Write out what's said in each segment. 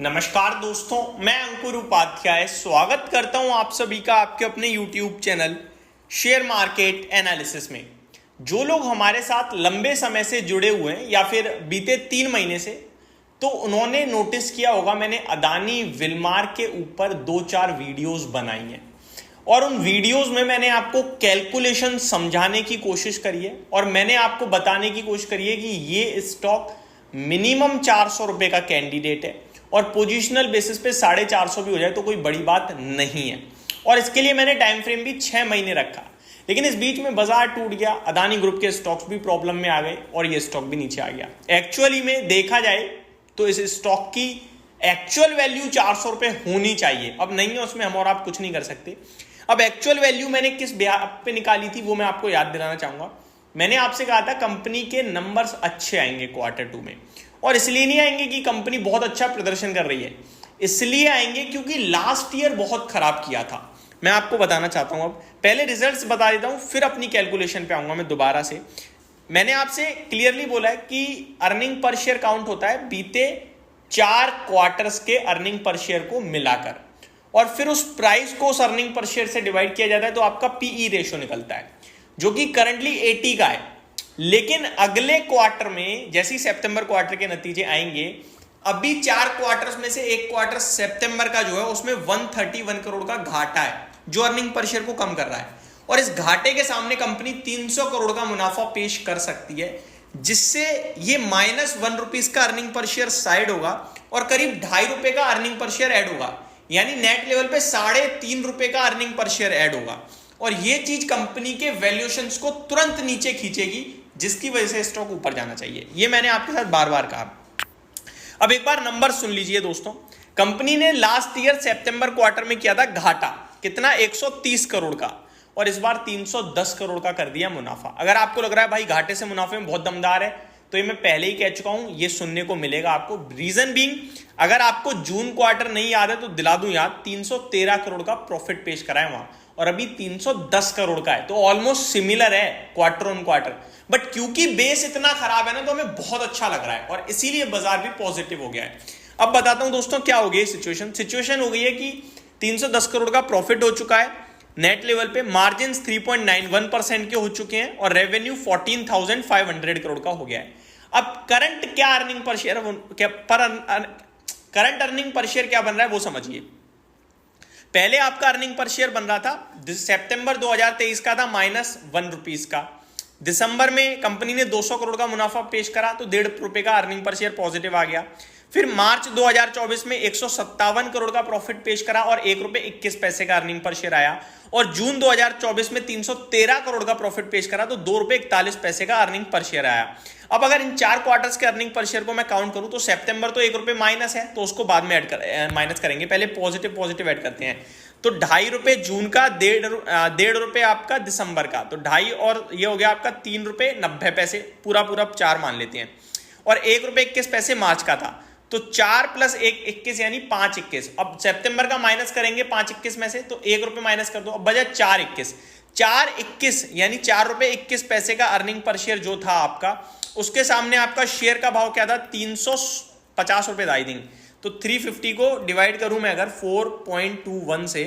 नमस्कार दोस्तों, मैं अंकुर उपाध्याय स्वागत करता हूं आप सभी का आपके अपने YouTube channel share market analysis में। जो लोग हमारे साथ लंबे समय से जुड़े हुए हैं या फिर बीते 3 महीने से, तो उन्होंने नोटिस किया होगा मैंने अदानी विलमार के ऊपर 2-4 वीडियोस बनाई हैं और उन वीडियोस में मैंने आपको कैलकुलेशन समझाने की कोशिश करी है और मैंने आपको बताने की कोशिश करी है कि ये स्टॉक मिनिमम 400 रुपए का कैंडिडेट है और पोजिशनल बेसिस पे 450 भी हो जाए तो कोई बड़ी बात नहीं है। और इसके लिए मैंने टाइम फ्रेम भी 6 महीने रखा, लेकिन इस बीच में बाजार टूट गया, अदानी ग्रुप के स्टॉक्स भी प्रॉब्लम में आ गए और ये स्टॉक भी नीचे आ गया। एक्चुअली में देखा जाए तो इस स्टॉक की एक्चुअल वैल्यू 400 रुपए होनी चाहिए, अब नहीं है, उसमें हम और आप कुछ नहीं कर सकते। अब एक्चुअल वैल्यू मैंने किस ब्याज पे निकाली थी वो मैं आपको याद दिलाना चाहूंगा। मैंने आपसे कहा था कंपनी के नंबर्स अच्छे आएंगे Q2 में, और इसलिए नहीं आएंगे कि कंपनी बहुत अच्छा प्रदर्शन कर रही है, इसलिए आएंगे क्योंकि लास्ट ईयर बहुत खराब किया था। मैं आपको बताना चाहता हूं, अब पहले रिजल्ट्स बता देता हूं, फिर अपनी कैलकुलेशन पे आऊंगा मैं दोबारा से। मैंने आपसे क्लियरली बोला है कि अर्निंग पर शेयर काउंट होता है बीते 4 क्वार्टर्स के अर्निंग पर शेयर को मिलाकर, और फिर उस प्राइस को उस अर्निंग पर शेयर से डिवाइड किया जाता है तो आपका पीई रेशियो निकलता है, जो कि करंटली 80 का है। लेकिन अगले क्वार्टर में जैसे ही सितंबर क्वार्टर के नतीजे आएंगे, अभी 4 क्वार्टर्स में से एक क्वार्टर सितंबर का जो है उसमें 131 करोड़ का घाटा है, जो अर्निंग पर शेयर को कम कर रहा है, और इस घाटे के सामने कंपनी 300 करोड़ का मुनाफा पेश कर सकती है, जिससे ये -1 रुपीस का अर्निंग पर शेयर साइड होगा और करीब 2.5 रुपए का अर्निंग पर शेयर ऐड होगा, यानी नेट लेवल पे 3.5 रुपए का अर्निंग पर शेयर ऐड होगा। और ये चीज कंपनी के वैल्यूएशंस को तुरंत नीचे खींचेगी, जिसकी वजह से स्टॉक ऊपर जाना चाहिए। ये मैंने आपके साथ बार बार कहा। अब एक बार नंबर सुन लीजिए दोस्तों। कंपनी ने लास्ट ईयर सितंबर क्वार्टर में किया था घाटा कितना, 130 करोड़ का, और इस बार 310 करोड़ का कर दिया मुनाफा। अगर आपको लग रहा है भाई घाटे से मुनाफे में बहुत दमदार है, तो ये मैं पहले ही कह चुका हूं, ये सुनने को मिलेगा आपको। रीजन बीइंग, अगर आपको जून क्वार्टर नहीं याद है तो दिला दूं याद, 313 करोड़ का प्रॉफिट पेश करा है वहां, और अभी 310 करोड़ का है, तो ऑलमोस्ट सिमिलर है क्वार्टर ऑन क्वार्टर। बट क्योंकि बेस इतना खराब है ना, तो हमें बहुत अच्छा लग रहा है और इसीलिए बाजार भी पॉजिटिव हो गया है। अब बताता हूं दोस्तों क्या हो गई सिचुएशन हो गई है कि 310 करोड़ का प्रॉफिट हो चुका है नेट लेवल पे, मार्जिन 3.91% के हो चुके हैं और रेवेन्यू 14,500 करोड़ का हो गया है। अब करंट क्या earning per share, current earning per share क्या बन रहा है वो समझिए। पहले आपका अर्निंग पर शेयर बन रहा था, सितंबर 2023 का था -1 रुपीस का। दिसंबर में कंपनी ने 200 करोड़ का मुनाफा पेश करा तो 1.5 रुपए का अर्निंग पर शेयर पॉजिटिव आ गया। फिर मार्च 2024 में 157 करोड़ का प्रॉफिट पेश करा और 1 रुपए 21 पैसे का अर्निंग पर शेयर आया, और जून 2024 में 313 करोड़ का प्रॉफिट पेश करा तो 2 रुपए 41 पैसे का अर्निंग पर शेयर आया। अब अगर इन 4 क्वार्टर्स के अर्निंग पर शेयर को मैं काउंट करूं तो सितंबर तो 1 रुपए माइनस है, तो उसको बाद में माइनस करेंगे, पहले पॉजिटिव ऐड करते हैं। तो 2.5 रुपए जून का, 1.5 रुपए आपका दिसंबर का, तो 2.5 और ये हो गया आपका 3 रुपए 90 पैसे, पूरा 4 मान लेते हैं, और 1 रुपए 21 पैसे मार्च का था, तो 4 + 1 21 यानी 5.21। अब सितंबर का माइनस करेंगे 5.21 में से, तो 1 रुपए माइनस कर दो, अब बचा 4.21 यानी 4 रुपए 21 पैसे का अर्निंग पर शेयर जो था आपका, उसके सामने आपका शेयर का भाव क्या था, 350 रुपए था आई थिंक। तो 350 को डिवाइड करूं मैं अगर 4.21 से,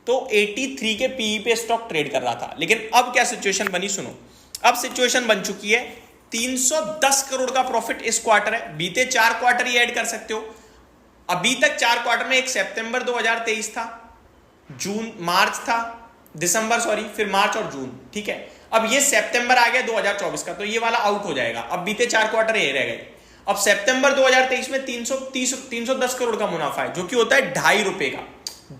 तो 83 के पीई पे स्टॉक ट्रेड कर रहा था। लेकिन अब क्या सिचुएशन बनी सुनो, अब सिचुएशन बन चुकी है 310 करोड़ का प्रॉफिट इस क्वार्टर है, बीते 4 क्वार्टर ही ऐड कर सकते हो। अभी तक 4 क्वार्टर में एक सितंबर 2023 था, मार्च था, दिसंबर सॉरी, फिर मार्च और जून, ठीक है। अब ये सितंबर आ गया 2024 का, तो ये वाला आउट हो जाएगा, अब बीते 4 क्वार्टर ये रह गए। अब सितंबर 2023 में 310 करोड़ का मुनाफा है, जो कि होता है 2.5 रुपए का,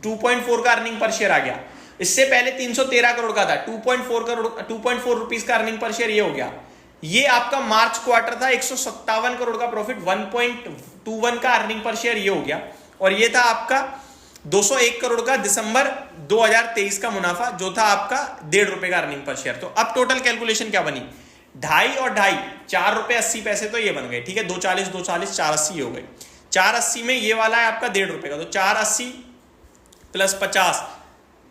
2.4 का अर्निंग पर शेयर आ गया। इससे पहले 313 करोड़ का था, 2.4 रुपीस का अर्निंग पर शेयर ये हो गया। ये आपका मार्च क्वार्टर था, 157 करोड़ का प्रॉफिट, 1.21 का अर्निंग पर शेयर ये हो गया, और ये था आपका 201 करोड़ का दिसंबर 2023 का मुनाफा, जो था आपका 1.5 रुपए का अर्निंग पर शेयर। तो अब टोटल कैलकुलेशन क्या बनी, 2.5 और 2.5, 4 रुपए 80 पैसे तो ये बन गए, ठीक है, 240 480 हो गए। 480 में ये वाला है आपका 1.5 रुपए का, तो 480 + 50,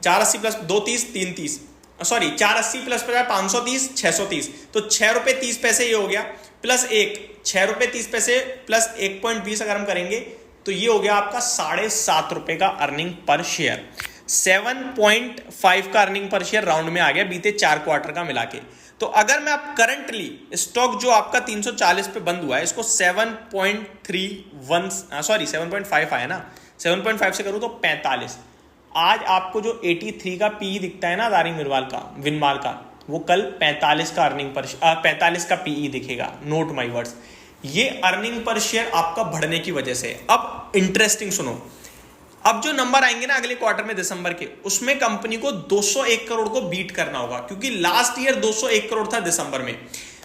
480 + 2 30 3 30, सॉरी 480 + 50 530 630, तो 6 रुपए 30 पैसे ये हो गया, प्लस 1 6 रुपए 30 पैसे प्लस 1.20 अगर हम करेंगे तो ये हो गया आपका 7.5 रुपए का अर्निंग पर शेयर। 7.5 का अर्निंग पर शेयर राउंड में आ गया बीते 4 क्वार्टर का मिला के। तो अगर मैं आप करंटली स्टॉक जो आपका 340 पे बंद हुआ है इसको 7.5 आया ना, 7.5 से करूं तो 45। आज आपको जो 83 का पीई दिखता है ना अदानी विनमार का, वो कल 45 का अर्निंग पर 45 का पीई दिखेगा। नोट माय वर्ड्स, ये अर्निंग पर शेयर आपका बढ़ने की वजह से। अब इंटरेस्टिंग सुनो, अब जो नंबर आएंगे ना अगले क्वार्टर में दिसंबर के, उसमें कंपनी को 201 करोड़ को बीट करना होगा, क्योंकि लास्ट ईयर 201 करोड़ था दिसंबर में।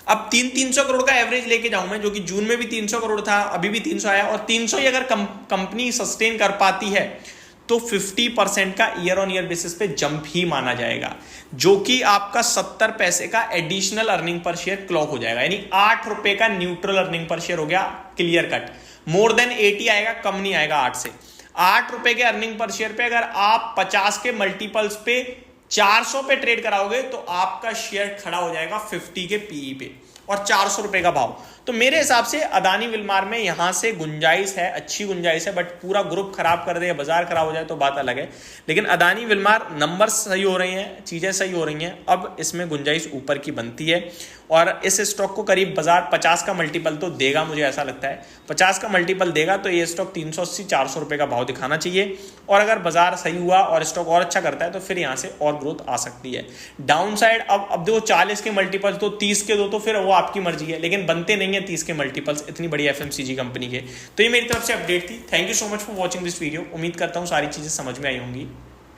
अब 300 करोड़ का एवरेज लेके जाऊं मैं, जो कि जून में भी 300 करोड़ था, अभी भी 300 आया, और 300 ही अगर कंपनी सस्टेन कर पाती है तो 50% का ईयर ऑन ईयर बेसिस पे जंप ही माना जाएगा, जो कि आपका 70 पैसे का additional earning per share clock हो जाएगा। यानी 8 रुपए का न्यूट्रल अर्निंग पर शेयर हो गया क्लियर कट। मोर देन 80 आएगा, कम नहीं आएगा 8 से। 8 रुपए के अर्निंग पर शेयर पे अगर आप 50 के मल्टीपल्स पे 400 पे ट्रेड कराओगे तो आपका शेयर खड़ा हो जाएगा 50 के पीई पे, और 400 रुपए का भाव। तो मेरे हिसाब से अदानी विलमार में यहां से गुंजाइश है, अच्छी गुंजाइश है, बट पूरा ग्रुप खराब कर दे या बाजार खराब हो जाए तो बात अलग है। लेकिन अदानी विलमार नंबर सही हो रहे हैं, चीजें सही हो रही हैं, अब इसमें गुंजाइश ऊपर की बनती है। और इस स्टॉक को करीब बाजार 50 का मल्टीपल तो देगा, मुझे ऐसा लगता है 50 का मल्टीपल देगा, तो ये स्टॉक 380-400 रुपए का भाव दिखाना चाहिए। और अगर बाजार सही हुआ और स्टॉक और अच्छा करता है तो फिर यहाँ से और ग्रोथ आ सकती है। डाउन साइड अब देखो 40 के मल्टीपल तो 30 के दो, तो फिर वो आपकी मर्जी है, लेकिन बनते नहीं है 30 के मल्टीपल्स इतनी बड़ी एफएमसीजी कंपनी के। तो ये मेरी तरफ से अपडेट थी। Thank you so much for watching this video. उम्मीद करता हूँ सारी चीजें समझ में आई होंगी।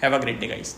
Have a great day guys.